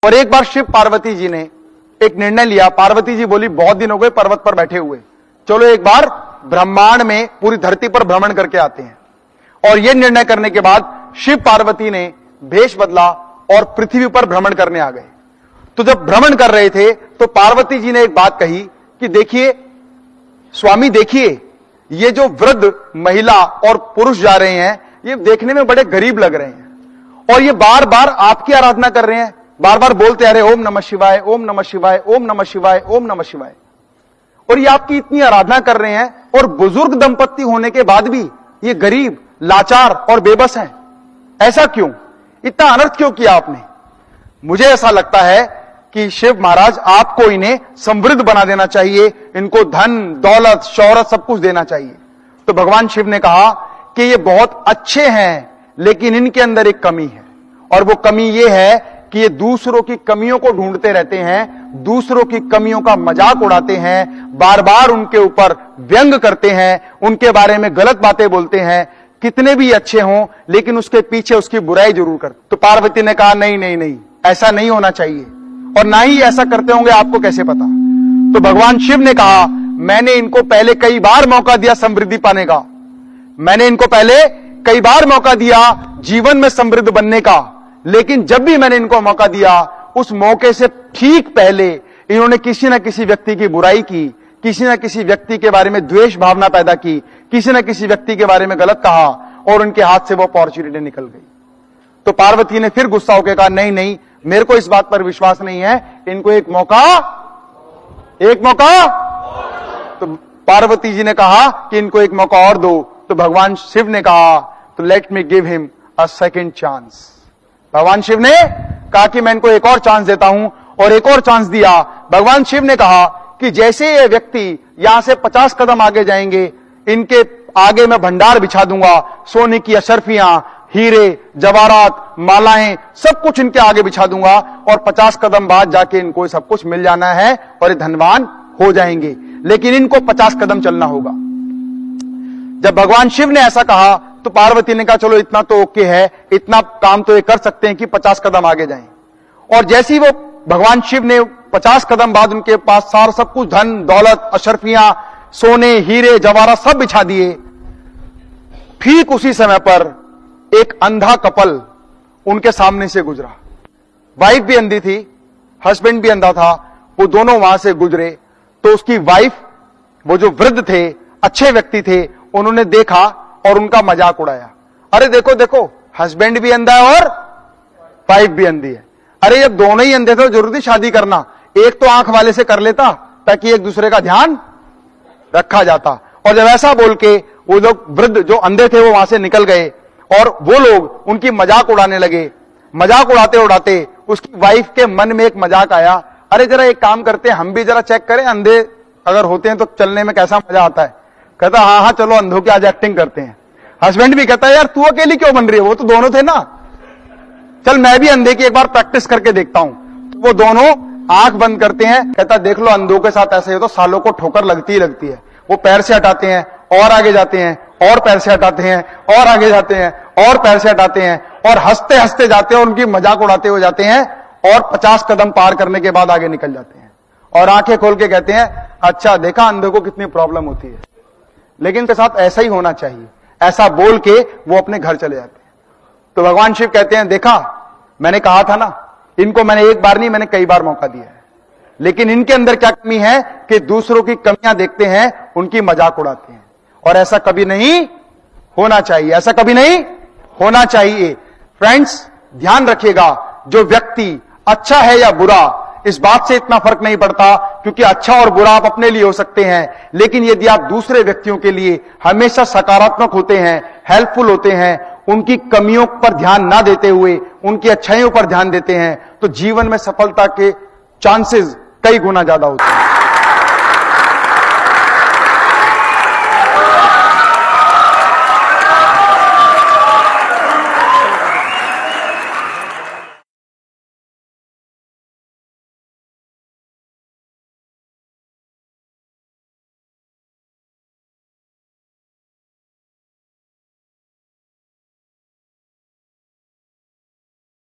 और एक बार शिव पार्वती जी ने एक निर्णय लिया। पार्वती जी बोली बहुत दिन हो गए पर्वत पर बैठे हुए, चलो एक बार ब्रह्मांड में पूरी धरती पर भ्रमण करके आते हैं। और यह निर्णय करने के बाद शिव पार्वती ने भेष बदला और पृथ्वी पर भ्रमण करने आ गए। तो जब भ्रमण कर रहे थे तो पार्वती जी ने एक बात कही कि देखिए स्वामी, देखिए ये जो वृद्ध महिला और पुरुष जा रहे हैं ये देखने में बड़े गरीब लग रहे हैं और ये बार बार आपकी आराधना कर रहे हैं, बार बार बोलते आ रहे ओम नमः शिवाय, ओम नमः शिवाय, ओम नमः शिवाय, ओम नमः शिवाय। और ये आपकी इतनी आराधना कर रहे हैं और बुजुर्ग दंपत्ति होने के बाद भी ये गरीब, लाचार और बेबस हैं। ऐसा क्यों? इतना अनर्थ क्यों किया आपने? मुझे ऐसा लगता है कि शिव महाराज आपको इन्हें समृद्ध बना देना चाहिए, इनको धन दौलत शौहरत सब कुछ देना चाहिए। तो भगवान शिव ने कहा कि ये बहुत अच्छे हैं लेकिन इनके अंदर एक कमी है, और वो कमी ये है कि ये दूसरों की कमियों को ढूंढते रहते हैं, दूसरों की कमियों का मजाक उड़ाते हैं, बार बार उनके ऊपर व्यंग करते हैं, उनके बारे में गलत बातें बोलते हैं, कितने भी अच्छे हों लेकिन उसके पीछे उसकी बुराई जरूर करते। तो पार्वती ने कहा नहीं नहीं नहीं, ऐसा नहीं होना चाहिए, और ना ही ऐसा करते होंगे आपको कैसे पता। तो भगवान शिव ने कहा मैंने इनको पहले कई बार मौका दिया समृद्धि पाने का, मैंने इनको पहले कई बार मौका दिया जीवन में समृद्ध बनने का, लेकिन जब भी मैंने इनको मौका दिया उस मौके से ठीक पहले इन्होंने किसी न किसी व्यक्ति की बुराई की, किसी न किसी व्यक्ति के बारे में द्वेष भावना पैदा की, किसी न किसी व्यक्ति के बारे में गलत कहा और उनके हाथ से वो अपॉर्चुनिटी निकल गई। तो पार्वती ने फिर गुस्सा होकर कहा नहीं नहीं, मेरे को इस बात पर विश्वास नहीं है, इनको एक मौका। तो पार्वती जी ने कहा कि इनको एक मौका और दो। तो भगवान शिव ने कहा तो let me give him a second chance. भगवान शिव ने कहा कि मैं इनको एक और चांस देता हूं, और एक और चांस दिया। भगवान शिव ने कहा कि जैसे ये व्यक्ति यहां से 50 कदम आगे जाएंगे, इनके आगे मैं भंडार बिछा दूंगा, सोने की अशर्फियां, हीरे जवाहरात, मालाएं, सब कुछ इनके आगे बिछा दूंगा, और 50 कदम बाद जाके इनको सब कुछ मिल जाना है और ये धनवान हो जाएंगे, लेकिन इनको 50 कदम चलना होगा। जब भगवान शिव ने ऐसा कहा तो पार्वती ने कहा चलो इतना तो ओके है, इतना काम तो ये कर सकते हैं कि 50 कदम आगे जाएं। और जैसे ही वो भगवान शिव ने 50 कदम बाद उनके पास सारा सब कुछ धन दौलत अशर्फियां, सोने हीरे जवाहरात सब बिछा दिए, ठीक उसी समय पर एक अंधा कपल उनके सामने से गुजरा। वाइफ भी अंधी थी, हस्बैंड भी अंधा था, वो दोनों वहां से गुजरे। तो उसकी वाइफ, वो जो वृद्ध थे, अच्छे व्यक्ति थे, उन्होंने देखा और उनका मजाक उड़ाया। अरे देखो देखो, हस्बैंड भी अंधा है और वाइफ भी अंधी है। अरे जब दोनों ही अंधे थे तो जरूर थी शादी करना, एक तो आंख वाले से कर लेता ताकि एक दूसरे का ध्यान रखा जाता। और जब ऐसा बोल के वो लोग वृद्ध जो अंधे थे वो वहां से निकल गए और वो लोग उनकी मजाक उड़ाने लगे। मजाक उड़ाते उड़ाते उसकी वाइफ के मन में एक मजाक आया, अरे जरा एक काम करते हैं, हम भी जरा चेक करें अंधे अगर होते हैं तो चलने में कैसा मजा आता है। कहता हाँ हाँ चलो अंधों की आज एक्टिंग करते हैं। हस्बैंड भी कहता है यार तू अकेली क्यों बन रही है, वो तो दोनों थे ना, चल मैं भी अंधे की एक बार प्रैक्टिस करके देखता हूं। तो वो दोनों आंख बंद करते हैं। कहता देख लो अंधों के साथ ऐसे ही हो तो सालों को ठोकर लगती ही लगती है। वो पैर से हटाते हैं और आगे जाते हैं, और पैर से हटाते हैं और आगे जाते हैं, और पैर से हटाते हैं, और हंसते हंसते जाते हैं, उनकी मजाक उड़ाते हुए जाते हैं, और 50 कदम पार करने के बाद आगे निकल जाते हैं और आंखें खोल के कहते हैं अच्छा देखा अंधों को कितनी प्रॉब्लम होती है, लेकिन के साथ ऐसा ही होना चाहिए। ऐसा बोल के वो अपने घर चले जाते हैं। तो भगवान शिव कहते हैं देखा मैंने कहा था ना, इनको मैंने एक बार नहीं मैंने कई बार मौका दिया है, लेकिन इनके अंदर क्या कमी है कि दूसरों की कमियां देखते हैं, उनकी मजाक उड़ाते हैं, और ऐसा कभी नहीं होना चाहिए, ऐसा कभी नहीं होना चाहिए। फ्रेंड्स ध्यान रखिएगा, जो व्यक्ति अच्छा है या बुरा इस बात से इतना फर्क नहीं पड़ता, क्योंकि अच्छा और बुरा आप अपने लिए हो सकते हैं, लेकिन यदि आप दूसरे व्यक्तियों के लिए हमेशा सकारात्मक होते हैं, हेल्पफुल होते हैं, उनकी कमियों पर ध्यान ना देते हुए उनकी अच्छाइयों पर ध्यान देते हैं, तो जीवन में सफलता के चांसेस कई गुना ज्यादा होते हैं।